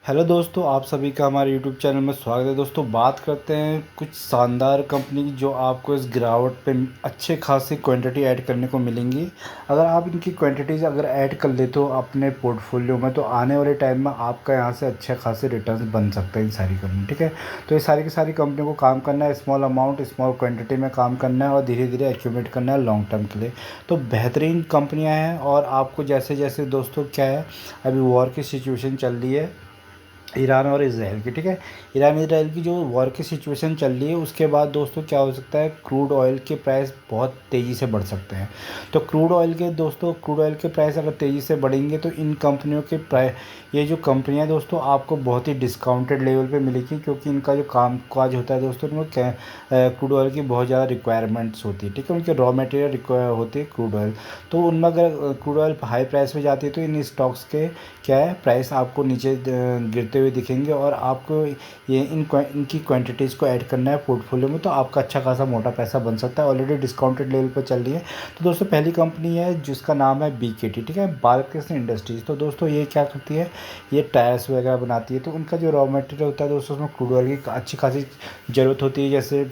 Hello दोस्तों, आप सभी का हमारे यूट्यूब चैनल में स्वागत है। दोस्तों, बात करते हैं कुछ शानदार कंपनी की जो आपको इस गिरावट पे अच्छे खासी क्वांटिटी ऐड करने को मिलेंगी। अगर आप इनकी क्वांटिटीज़ अगर ऐड कर लेते हो अपने पोर्टफोलियो में, तो आने वाले टाइम में आपका यहाँ से अच्छे खासे रिटर्न बन सकते हैं इन सारी कंपनी। ठीक है, तो ये सारी की सारी कंपनी को काम करना है, स्मॉल अमाउंट स्मॉल क्वान्टिटी में काम करना है और धीरे धीरे एक्यूमुलेट करना है लॉन्ग टर्म के लिए। तो बेहतरीन कंपनियाँ हैं और आपको जैसे जैसे दोस्तों क्या है, अभी वॉर की सिचुएशन चल रही है ईरान और इज़राइल की। ठीक है, ईरान इसराइल की जो वॉर की सिचुएशन चल रही है, उसके बाद दोस्तों क्या हो सकता है, क्रूड ऑयल के प्राइस बहुत तेज़ी से बढ़ सकते हैं। तो क्रूड ऑयल के प्राइस अगर तेज़ी से बढ़ेंगे तो इन कंपनियों के प्राइस, ये जो कंपनियां दोस्तों आपको बहुत ही डिस्काउंटेड लेवल पे मिलेगी, क्योंकि इनका जो काम काज होता है दोस्तों, इनको क्रूड ऑयल की बहुत ज़्यादा रिक्वायरमेंट्स होती है। ठीक है, उनके रॉ मटेरियल रिक्वायर होती है क्रूड ऑयल। तो उनमें अगर क्रूड ऑयल हाई प्राइस में जाती है तो इन स्टॉक्स के क्या है, प्राइस आपको नीचे गिरते हुए दिखेंगे और आपको ये इनकी क्वांटिटीज़ को ऐड करना है पोर्टफोलियो में, तो आपका अच्छा खासा मोटा पैसा बन सकता है। ऑलरेडी डिस्काउंटेड लेवल पर चल रही है। तो दोस्तों पहली कंपनी है जिसका नाम है BKT। ठीक है, बालकृष्ण इंडस्ट्रीज़। तो दोस्तों ये क्या करती है, ये टायर्स वगैरह बनाती है। तो उनका जो रॉ मटेरियल होता है दोस्तों, उसमें क्रूड ऑयल की अच्छी खासी ज़रूरत होती है। जैसे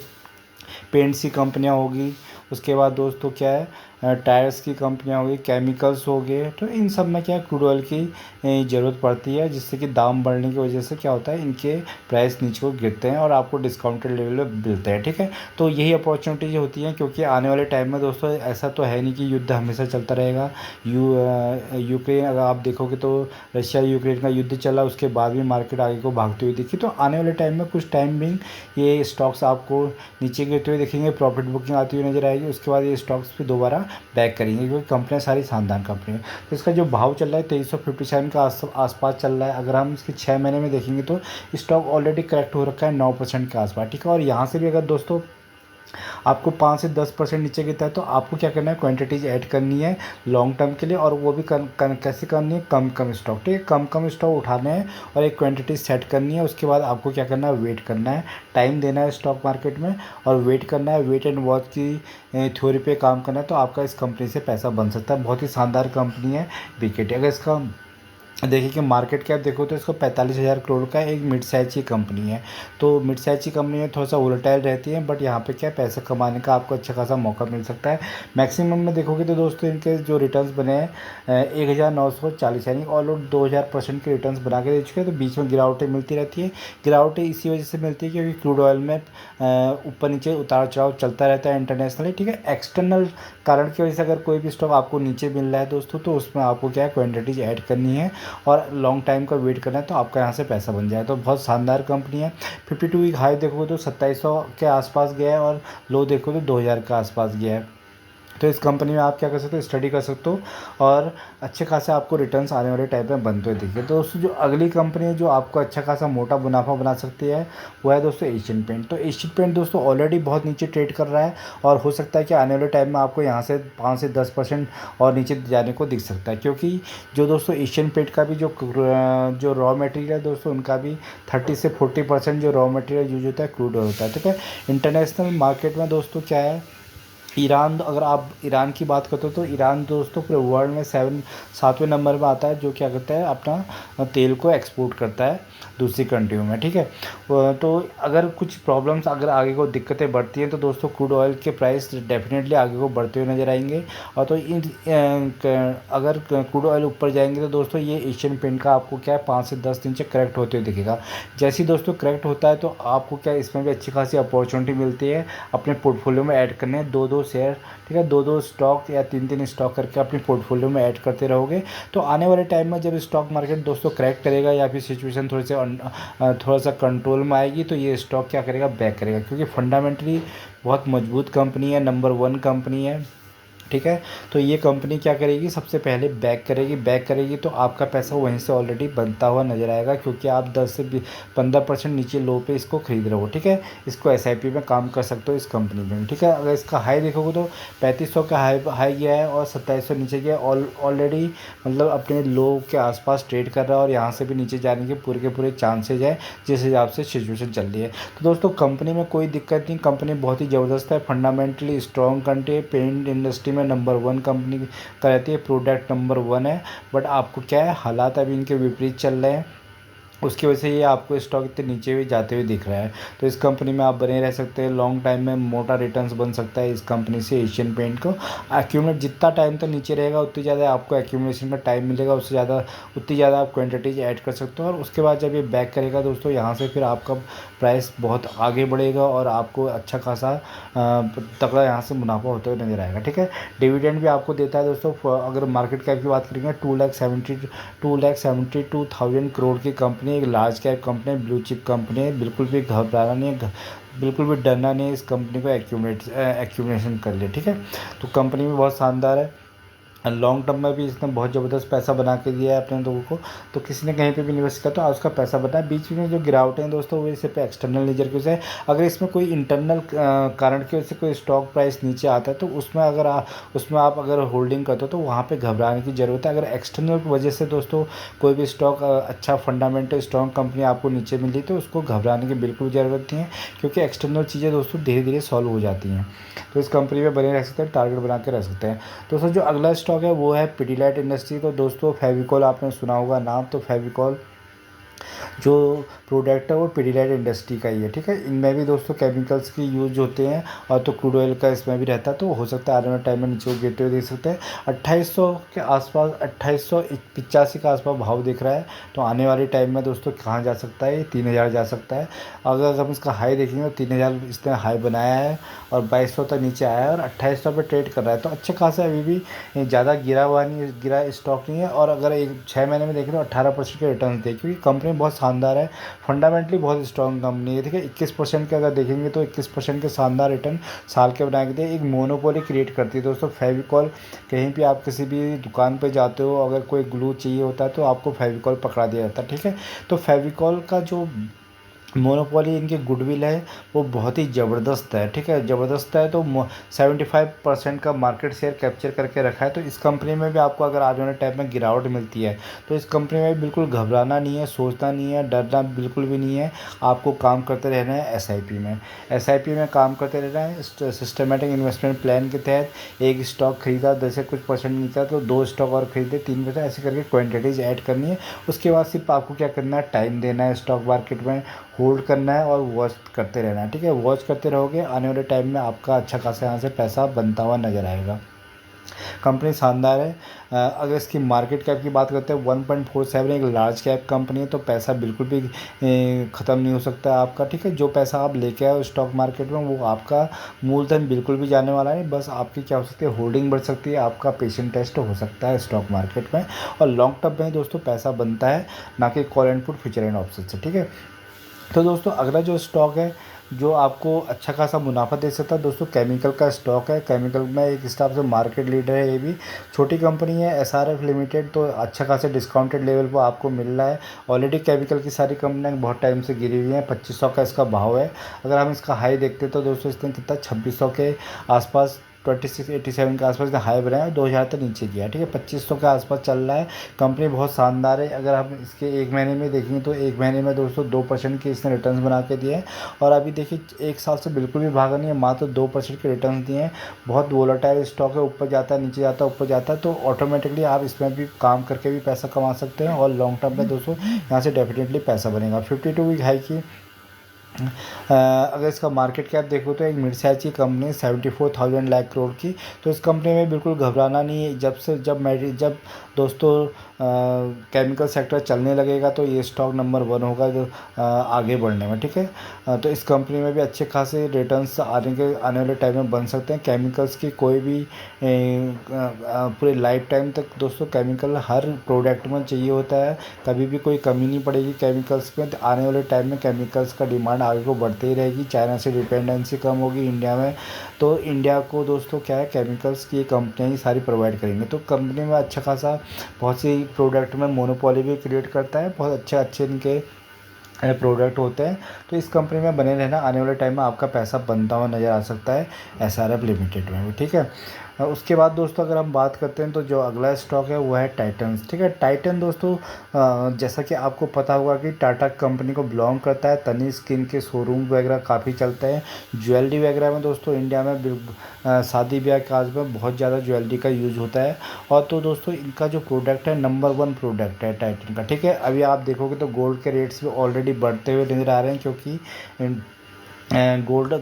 पेंट्स की कंपनियाँ होगी, उसके बाद दोस्तों क्या है, टायर्स की कंपनियाँ हो गई, केमिकल्स हो गए। तो इन सब में क्या है, क्रूड ऑयल की ज़रूरत पड़ती है, जिससे कि दाम बढ़ने की वजह से क्या होता है, इनके प्राइस नीचे को गिरते हैं और आपको डिस्काउंटेड लेवल में मिलते हैं। ठीक है, तो यही अपॉर्चुनिटीज होती हैं, क्योंकि आने वाले टाइम में दोस्तों ऐसा तो है नहीं कि युद्ध हमेशा चलता रहेगा। यूक्रेन अगर आप देखोगे तो रशिया यूक्रेन का युद्ध चला, उसके बाद भी मार्केट आगे को भागती हुई दिखी। तो आने वाले टाइम में कुछ टाइम भी ये स्टॉक्स आपको नीचे गिरते हुए दिखेंगे, प्रॉफिट बुकिंग आती हुई नजर आएगी। उसके बाद ये स्टॉक्स फिर दोबारा बैक करेंगे, क्योंकि कंपनियाँ सारी शानदार कंपनी है। तो इसका जो भाव चल रहा है 2357 का आसपास चल रहा है। अगर हम इसके 6 महीने में देखेंगे तो स्टॉक ऑलरेडी करेक्ट हो रखा है 9% के आसपास। ठीक है, और यहाँ से भी अगर दोस्तों आपको 5 से 10% नीचे गिरता है तो आपको क्या करना है, क्वांटिटीज ऐड करनी है लॉन्ग टर्म के लिए। और वो भी कैसे करनी है, कम कम स्टॉक। ठीक है, कम कम स्टॉक उठाने हैं और एक क्वांटिटी सेट करनी है। उसके बाद आपको क्या करना है, वेट करना है, टाइम देना है स्टॉक मार्केट में और वेट करना है। वेट एंड वॉच की थ्योरी पे काम करना है, तो आपका इस कंपनी से पैसा बन सकता है। बहुत ही शानदार कंपनी है BKT। अगर इसका देखिए कि मार्केट कैप देखो तो इसको 45,000 करोड़ का एक मिड साइज की कंपनी है। तो मिड साइज की कंपनी में थोड़ा सा वोलेटाइल रहती है, बट यहाँ पे क्या पैसे कमाने का आपको अच्छा खासा मौका मिल सकता है। मैक्सिमम में देखोगे तो दोस्तों इनके जो रिटर्न्स बने हैं 1940, यानी ऑलमोस्ट 2000% के रिटर्न्स बना के दे चुके हैं। तो बीच में गिरावटें मिलती रहती है। गिरावटें इसी वजह से मिलती है क्योंकि क्रूड ऑयल में ऊपर नीचे उतार चढ़ाव चलता रहता है इंटरनेशनली। ठीक है, एक्सटर्नल कारण की वजह से अगर कोई भी स्टॉक आपको नीचे मिल रहा है दोस्तों, तो उसमें आपको क्या है, क्वान्टिटीज ऐड करनी है और लॉन्ग टाइम का वेट करना है, तो आपका यहाँ से पैसा बन जाए। तो बहुत शानदार कंपनी है। 52 वीक हाई देखो तो 2700 के आसपास गया है और लो देखो तो 2000 के आसपास गया है। तो इस कंपनी में आप क्या कर सकते हो, स्टडी कर सकते हो और अच्छे खासे आपको रिटर्न्स आने वाले टाइम में बनते हुए दिखे। तो दोस्तों जो अगली कंपनी है जो आपको अच्छा खासा मोटा मुनाफा बना सकती है, वो है दोस्तों एशियन पेंट। तो एशियन पेंट दोस्तों ऑलरेडी बहुत नीचे ट्रेड कर रहा है और हो सकता है कि आने वाले टाइम में आपको यहाँ से 5 से 10% और नीचे जाने को दिख सकता है, क्योंकि जो दोस्तों एशियन पेंट का भी जो रॉ मटेरियल है दोस्तों, उनका भी 30 से 40% जो रॉ मटेरियल यूज होता है क्रूड ऑयल होता है। ठीक है, इंटरनेशनल मार्केट में दोस्तों क्या है, ईरान, अगर आप ईरान की बात करते हो तो ईरान दोस्तों पूरे वर्ल्ड में 7वें नंबर में आता है, जो क्या करता है, अपना तेल को एक्सपोर्ट करता है दूसरी कंट्रियों में। ठीक है, तो अगर कुछ प्रॉब्लम्स, अगर आगे को दिक्कतें बढ़ती हैं तो दोस्तों क्रूड ऑयल के प्राइस डेफिनेटली आगे को बढ़ते हुए नजर आएंगे। और तो अगर क्रूड ऑयल ऊपर जाएंगे तो दोस्तों ये एशियन पेंट का आपको क्या है 5 से 10 दिन से करेक्ट होते हुए दिखेगा। जैसे ही दोस्तों करेक्ट होता है तो आपको क्या इसमें भी अच्छी खासी अपॉर्चुनिटी मिलती है अपने पोर्टफोलियो में ऐड करने, दो दो शेयर। ठीक है, दो दो स्टॉक या तीन तीन स्टॉक करके अपने पोर्टफोलियो में ऐड करते रहोगे, तो आने वाले टाइम में जब स्टॉक मार्केट दोस्तों क्रैक करेगा या फिर सिचुएशन थोड़ा सा कंट्रोल में आएगी, तो ये स्टॉक क्या करेगा, बैक करेगा, क्योंकि फंडामेंटली बहुत मजबूत कंपनी है, नंबर 1 कंपनी है। ठीक है, तो ये कंपनी क्या करेगी, सबसे पहले बैक करेगी तो आपका पैसा वहीं से ऑलरेडी बनता हुआ नजर आएगा, क्योंकि आप 10 से 15% नीचे लो पे इसको खरीद रहे हो। ठीक है, इसको SIP में काम कर सकते हो इस कंपनी में। ठीक है, अगर इसका हाई देखोगे तो 3500 का हाई गया है और 2700 नीचे गया, ऑलरेडी मतलब अपने लो के आसपास ट्रेड कर रहा है और यहाँ से भी नीचे जाने के पूरे चांसेज है जिस हिसाब से सिचुएशन चल रही है। तो दोस्तों कंपनी में कोई दिक्कत नहीं, कंपनी बहुत ही ज़बरदस्त है, फंडामेंटली स्ट्रॉन्ग कंट्री है, पेंट इंडस्ट्री में नंबर 1 कंपनी का रहती है, प्रोडक्ट नंबर 1 है। बट आपको क्या है, हालात अभी इनके विपरीत चल रहे हैं उसकी वजह से ये आपको स्टॉक इतने नीचे भी जाते हुए दिख रहा है। तो इस कंपनी में आप बने रह सकते हैं, लॉन्ग टाइम में मोटा रिटर्न्स बन सकता है इस कंपनी से। एशियन पेंट को एक्यूमुलेट जितना टाइम तक नीचे रहेगा उतनी ज़्यादा आपको एक्यूमुलेशन का टाइम मिलेगा, उससे ज़्यादा उतनी ज़्यादा आप क्वांटिटीज ऐड कर सकते हो। और उसके बाद जब ये बैक करेगा दोस्तों, यहाँ से फिर आपका प्राइस बहुत आगे बढ़ेगा और आपको अच्छा खासा तगड़ा यहाँ से मुनाफा होते हुए नजर आएगा। ठीक है, डिविडेंड भी आपको देता है दोस्तों। अगर मार्केट कैप की बात करेंगे 2,72,000 करोड़ की कंपनी, एक लार्ज कैप कंपनी है, ब्लू चिप कंपनी है। बिल्कुल भी घबराना नहीं है, बिल्कुल भी डरना नहीं है इस कंपनी को एक्यूमुलेशन कर ले। ठीक है, तो कंपनी भी बहुत शानदार है। लॉन्ग टर्म में भी इसने बहुत ज़बरदस्त पैसा बना के दिया है अपने लोगों को। तो किसी ने कहीं पे भी इन्वेस्ट किया तो आज उसका पैसा बना है। बीच में जो गिरावटें हैं दोस्तों, वो सिर्फ एक्सटर्नल नेचर की वजह से। अगर इसमें कोई इंटरनल कारण की वजह से कोई स्टॉक प्राइस नीचे आता है तो उसमें आप अगर होल्डिंग करते हो तो वहाँ पे घबराने की ज़रूरत है। अगर एक्सटर्नल वजह से दोस्तों कोई भी स्टॉक अच्छा फंडामेंटल स्ट्रॉन्ग कंपनी आपको नीचे मिली तो उसको घबराने की बिल्कुल ज़रूरत नहीं है, क्योंकि एक्सटर्नल चीज़ें दोस्तों धीरे धीरे सॉल्व हो जाती हैं। तो इस कंपनी में बने रह सकते हैं, टारगेट बना के रह सकते हैं। दोस्तों जो अगला स्टॉक है वो है पिडिलाइट इंडस्ट्री। तो दोस्तों फेविकॉल आपने सुना होगा नाम, तो फेविकॉल जो प्रोडक्ट है वो पिडिलाइट इंडस्ट्री का ही है। ठीक है, इनमें भी दोस्तों केमिकल्स की यूज होते हैं और तो क्रूड ऑयल का इसमें भी रहता है। तो हो सकता है आने वाले टाइम में नीचे गिरते हुए देख सकते हैं। 2800 के आसपास, 2885 के आसपास भाव दिख रहा है। तो आने वाले टाइम में दोस्तों कहाँ जा सकता है, ये 3000 जा सकता है। अगर हम इसका हाई देखेंगे तो 3000 इसने हाई बनाया है और 2200 तक नीचे आया है और 2800 पे ट्रेड कर रहा है। तो अच्छे खासा अभी भी ज़्यादा गिरा स्टॉक नहीं है। और अगर एक 6 महीने में देखें तो 18% के रिटर्न थे, क्योंकि कंपनी बहुत शानदार है, फंडामेंटली बहुत स्ट्रॉन्ग कंपनी है। ठीक है, 21% के अगर देखेंगे तो 21% के शानदार रिटर्न साल के बनाए गए थे। एक मोनोपोली क्रिएट करती है दोस्तों फेविकॉल। कहीं भी आप किसी भी दुकान पे जाते हो, अगर कोई ग्लू चाहिए होता है तो आपको फेविकॉल पकड़ा दिया जाता है। ठीक है, तो फेविकॉल का जो मोनोपोली इनकी गुडविल है वो बहुत ही ज़बरदस्त है। ठीक है, ज़बरदस्त है। तो 75% का मार्केट शेयर कैप्चर करके रखा है। तो इस कंपनी में भी आपको अगर आने वाले टाइम में गिरावट मिलती है तो इस कंपनी में बिल्कुल घबराना नहीं है, सोचना नहीं है, डरना बिल्कुल भी नहीं है। आपको काम करते रहना है एसआईपी में काम करते रहना है। सिस्टमेटिक इन्वेस्टमेंट प्लान के तहत एक स्टॉक खरीदा, जैसे कुछ परसेंट नीचा तो 2 स्टॉक और खरीदे, 3%, ऐसे करके क्वान्टिटीज़ ऐड करनी है। उसके बाद सिर्फ आपको क्या करना है, टाइम देना है, स्टॉक मार्केट में होल्ड करना है और वॉच करते रहना है। ठीक है, वॉच करते रहोगे, आने वाले टाइम में आपका अच्छा खासा यहाँ से पैसा बनता हुआ नजर आएगा। कंपनी शानदार है। अगर इसकी मार्केट कैप की बात करते हैं 1.47, एक लार्ज कैप कंपनी है। तो पैसा बिल्कुल भी ख़त्म नहीं हो सकता है आपका। ठीक है, जो पैसा आप लेके आए स्टॉक मार्केट में वो आपका मूलधन बिल्कुल भी जाने वाला नहीं, बस आपकी क्या हो सकती है, होल्डिंग बढ़ सकती है, आपका पेशेंट टेस्ट हो सकता है स्टॉक मार्केट में। और लॉन्ग टर्म में दोस्तों पैसा बनता है, ना कि call and put, future and option से। ठीक है, तो दोस्तों अगला जो स्टॉक है जो आपको अच्छा खासा मुनाफा दे सकता है दोस्तों, केमिकल का स्टॉक है। केमिकल में एक हिसाब से मार्केट लीडर है, ये भी छोटी कंपनी है, एसआरएफ लिमिटेड। तो अच्छा खासा डिस्काउंटेड लेवल पर आपको मिल रहा है। ऑलरेडी केमिकल की सारी कंपनियां बहुत टाइम से गिरी हुई हैं। 2500 का इसका भाव है। अगर हम इसका हाई देखते तो दोस्तों इसने कितना 2600 के आसपास, 2687 के आसपास हाई बनाया और 2000 तक नीचे किया। ठीक है, 2500 के आसपास चल रहा है। कंपनी बहुत शानदार है। अगर हम इसके एक महीने में देखेंगे तो एक महीने में दोस्तों 2% के इसने रिटर्न्स बना के दिए हैं। और अभी देखिए एक साल से बिल्कुल भी भागा नहीं है, मात्र 2% के रिटर्न्स दिए हैं। बहुत वोलेटाइल स्टॉक है, ऊपर जाता है, नीचे जाता है, ऊपर जाता है। तो ऑटोमेटिकली आप इसमें भी काम करके भी पैसा कमा सकते हैं और लॉन्ग टर्म में दोस्तों यहाँ से डेफिनेटली पैसा बनेगा। 52 वीक हाई की अगर इसका मार्केट कैप देखो तो एक मिड साइज की कंपनी 74,000 लाख करोड़ की। तो इस कंपनी में बिल्कुल घबराना नहीं है। जब दोस्तों केमिकल सेक्टर चलने लगेगा तो ये स्टॉक नंबर 1 होगा जो आगे बढ़ने में। ठीक है, तो इस कंपनी में भी अच्छे खासे रिटर्न्स आने वाले टाइम में बन सकते हैं। केमिकल्स की कोई भी पूरे लाइफ टाइम तक दोस्तों केमिकल हर प्रोडक्ट में चाहिए होता है, कभी भी कोई कमी नहीं पड़ेगी केमिकल्स में। तो आने वाले टाइम में केमिकल्स का डिमांड आगे को बढ़ती ही रहेगी। चाइना से डिपेंडेंसी कम होगी इंडिया में, तो इंडिया को दोस्तों क्या है, केमिकल्स की कंपनियाँ ही सारी प्रोवाइड करेंगे। तो कंपनी में अच्छा खासा बहुत सी प्रोडक्ट में मोनोपोली भी क्रिएट करता है, बहुत अच्छे इनके प्रोडक्ट होते हैं। तो इस कंपनी में बने रहना, आने वाले टाइम में आपका पैसा बनता हुआ नज़र आ सकता है एसआरएफ लिमिटेड में भी। ठीक है, उसके बाद दोस्तों अगर हम बात करते हैं तो जो अगला स्टॉक है वो है टाइटन्स। ठीक है, टाइटन दोस्तों जैसा कि आपको पता होगा कि टाटा कंपनी को बिलोंग करता है। तनिष्क इनके शोरूम वगैरह काफ़ी चलते हैं। ज्वेलरी वगैरह में दोस्तों इंडिया में शादी ब्याह काज में बहुत ज़्यादा ज्वेलरी का यूज़ होता है। और तो दोस्तों इनका जो प्रोडक्ट है नंबर 1 प्रोडक्ट है टाइटन का। ठीक है, अभी आप देखोगे तो गोल्ड के रेट्स भी ऑलरेडी बढ़ते हुए नज़र आ रहे हैं, क्योंकि गोल्ड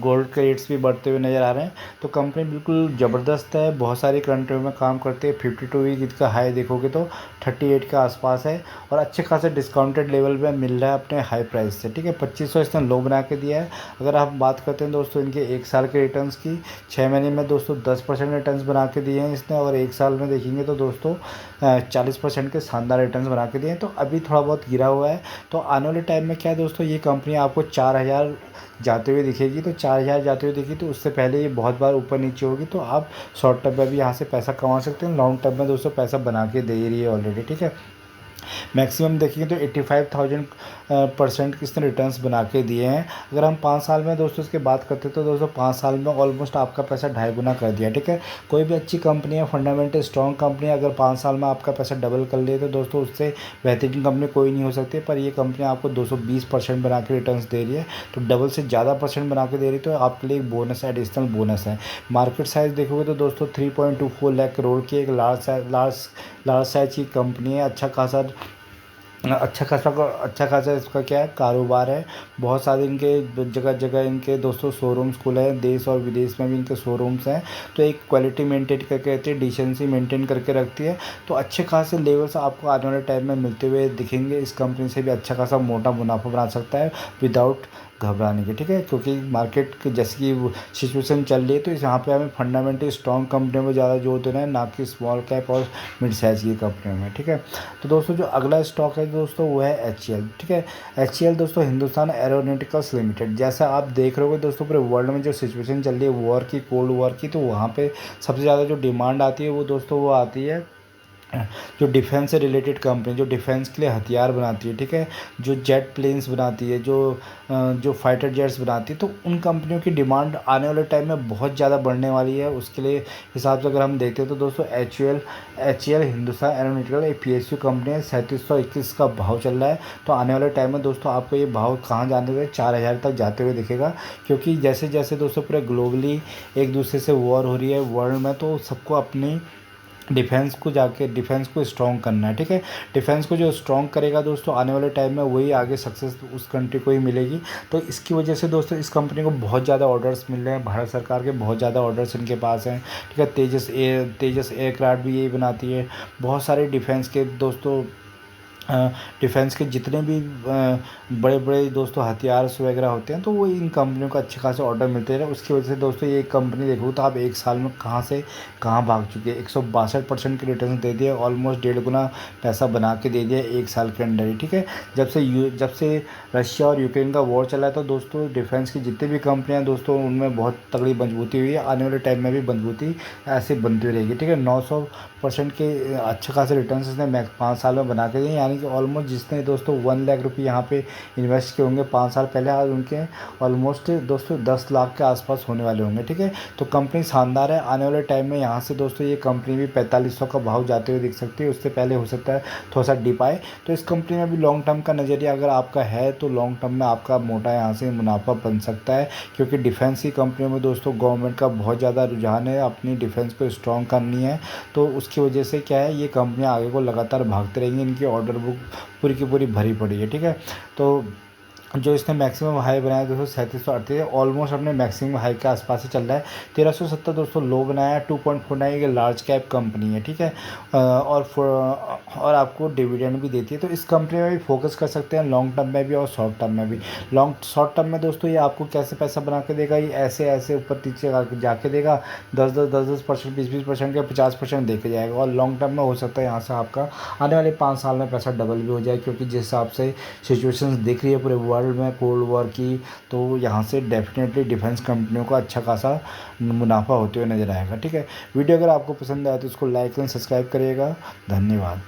गोल्ड के रेट्स भी बढ़ते हुए नज़र आ रहे हैं। तो कंपनी बिल्कुल ज़बरदस्त है, बहुत सारी कंट्रियों में काम करती है। 52 वीक इसका हाई देखोगे तो 38 के आसपास है, और अच्छे खासे डिस्काउंटेड लेवल पे मिल रहा है अपने हाई प्राइस से। ठीक है, 2500 इसने लो बना के दिया है। अगर आप बात करते हैं दोस्तों इनके 1 साल के रिटर्न्स की, 6 महीने में दोस्तों 10% रिटर्न्स बना के दिए हैं इसने, और 1 साल में देखेंगे तो दोस्तों 40% के शानदार रिटर्न्स बना के दिए हैं। तो अभी थोड़ा बहुत गिरा हुआ है। तो आने वाले टाइम में क्या है दोस्तों, ये कंपनी आपको 4000 जाते हुए दिखेगी। तो 4000 जाते हुए दिखी तो उससे पहले ये बहुत बार ऊपर नीचे होगी, तो आप शॉर्ट टर्म में भी यहाँ से पैसा कमा सकते हैं। लॉन्ग टर्म में दोस्तों पैसा बना के दे ही रही है ऑलरेडी। ठीक है, मैक्सिमम देखेंगे तो 85,000 परसेंट किसने रिटर्न्स बना के दिए हैं। अगर हम 5 साल में दोस्तों इसकी बात करते हैं तो दोस्तों 5 साल में ऑलमोस्ट आपका पैसा 2.5 गुना कर दिया। ठीक है, कोई भी अच्छी कंपनी है, फंडामेंटल स्ट्रॉन्ग कंपनी है, अगर 5 साल में आपका पैसा डबल कर ले तो दोस्तों उससे बेहतरीन कंपनी कोई नहीं हो सकती। पर ये कंपनी आपको 220% बना के रिटर्न्स दे रही है, तो डबल से ज़्यादा परसेंट बना के दे रही है, तो आपके लिए एक बोनस है, एडिशनल बोनस है। मार्केट साइज़ देखोगे तो दोस्तों 3.24 लाख करोड़ की एक लार्ज साइज की कंपनी है। अच्छा खासा इसका क्या है कारोबार है। बहुत सारे इनके जगह जगह इनके दोस्तों शोरूम्स खुले हैं, देश और विदेश में भी इनके शोरूम्स हैं। तो एक क्वालिटी मेंटेन करके रहती है, डिसेंसी मेंटेन करके रखती है। तो अच्छे खासे लेवल्स आपको आने वाले टाइम में मिलते हुए दिखेंगे। इस कंपनी से भी अच्छा खासा मोटा मुनाफा बना सकता है विदाउट घबराने के। ठीक है, क्योंकि मार्केट की जैसी की सिचुएशन चल रही है, तो इस यहाँ पे हमें फंडामेंटली स्ट्रॉन्ग कंपनियों में ज़्यादा जोर देना है, ना कि स्मॉल कैप और मिड साइज़ की कंपनियों में। ठीक है, तो दोस्तों जो अगला स्टॉक है दोस्तों वो है HCL। ठीक है, HCL दोस्तों हिंदुस्तान एरोनॉटिकल्स लिमिटेड। जैसा आप देख रहे हो दोस्तों पूरे वर्ल्ड में जो सिचुएशन चल रही है वॉर की, कोल्ड वॉर की, तो वहाँ पे सबसे ज़्यादा जो डिमांड आती है वो दोस्तों वो आती है जो डिफेंस से रिलेटेड कंपनी, जो डिफेंस के लिए हथियार बनाती है। ठीक है, जो जेट प्लेन्स बनाती है, जो फाइटर जेट्स बनाती है, तो उन कंपनियों की डिमांड आने वाले टाइम में बहुत ज़्यादा बढ़ने वाली है। उसके लिए हिसाब से अगर हम देखते हैं तो दोस्तों HCL हिंदुस्तान एरोनॉटिकल एक PSU कंपनी है, 3721 का भाव चल रहा है। तो आने वाले टाइम में दोस्तों आपको ये भाव कहाँ जाने हुए 4000 तक जाते हुए दिखेगा, क्योंकि जैसे जैसे दोस्तों पूरे ग्लोबली एक दूसरे से वॉर हो रही है वर्ल्ड में, तो सबको अपनी डिफेंस को स्ट्रॉन्ग करना है। ठीक है, डिफेंस को जो स्ट्रॉन्ग करेगा दोस्तों आने वाले टाइम में वही आगे सक्सेस उस कंट्री को ही मिलेगी। तो इसकी वजह से दोस्तों इस कंपनी को बहुत ज़्यादा ऑर्डर्स मिल रहे हैं, भारत सरकार के बहुत ज़्यादा ऑर्डर्स इनके पास हैं। ठीक है, तेजस एयरक्राफ्ट भी यही बनाती है। बहुत सारे डिफेंस के दोस्तों डिफेंस के जितने भी बड़े बड़े दोस्तों हथियार्स वगैरह होते हैं, तो वो इन कंपनियों को अच्छे खासे ऑर्डर मिलते हैं। उसकी वजह से दोस्तों ये कंपनी देखो तो आप 1 साल में कहाँ से कहाँ भाग चुके हैं। 162% के रिटर्न दे दिए, ऑलमोस्ट 1.5 गुना पैसा बना के दे दिया 1 साल के अंदर ही। ठीक है, जब से रशिया और यूक्रेन का वॉर चला है तो दोस्तों डिफेंस की जितनी भी कंपनियाँ दोस्तों उनमें बहुत तगड़ी मजबूती हुई है। आने वाले टाइम में भी मजबूती ऐसे बनती रहेगी। ठीक है, 900% के अच्छे खासे रिटर्न इसने 5 साल में बना के दिए, यानी कि ऑलमोस्ट जिसने दोस्तों 1 लाख रुपये यहाँ पे इन्वेस्ट किए होंगे 5 साल पहले, आज उनके ऑलमोस्ट दोस्तों 10 लाख के आसपास होने वाले होंगे। ठीक है, तो कंपनी शानदार है। आने वाले टाइम में यहाँ से दोस्तों ये कंपनी भी 4500 का भाव जाते हुए दिख सकती है, उससे पहले हो सकता है थोड़ा सा डिप आए। तो इस कंपनी में भी लॉन्ग टर्म का नज़रिया अगर आपका है तो लॉन्ग टर्म में आपका मोटा यहाँ से मुनाफा बन सकता है, क्योंकि डिफेंस की कंपनियों में दोस्तों गवर्नमेंट का बहुत ज़्यादा रुझान है, अपनी डिफेंस को स्ट्रॉन्ग करनी है। तो उसकी वजह से क्या है, ये कंपनियाँ आगे को लगातार भागते रहेंगी, इनकी ऑर्डर बुक पूरी की पूरी भरी पड़ी है। ठीक है, तो जो इसने मैक्सिमम हाई बनाया दोस्तों 3738, ऑलमोस्ट अपने मैक्सिमम हाई के आसपास ही चल रहा है। 1370 दोस्तों लो बनाया, 2.49 ये लार्ज कैप कंपनी है। ठीक है, और आपको डिविडेंड भी देती है। तो इस कंपनी में भी फोकस कर सकते हैं लॉन्ग टर्म में भी और शॉर्ट टर्म में भी। शॉर्ट टर्म में दोस्तों ये आपको कैसे पैसा बना के देगा, ये ऐसे ऐसे ऊपर नीचे जाके देगा, 10% 20% का 50% दे के जाएगा। और लॉन्ग टर्म में हो सकता है यहाँ से आपका आने वाले 5 साल में पैसा डबल भी हो जाए, क्योंकि जिस हिसाब से सिचुएशंस दिख रही है पूरे वर्ल्ड में कोल्ड वॉर की, तो यहाँ से डेफिनेटली डिफेंस कंपनियों को अच्छा खासा मुनाफा होते हुए नज़र आएगा। ठीक है, वीडियो अगर आपको पसंद आए तो उसको लाइक एंड सब्सक्राइब करिएगा। धन्यवाद।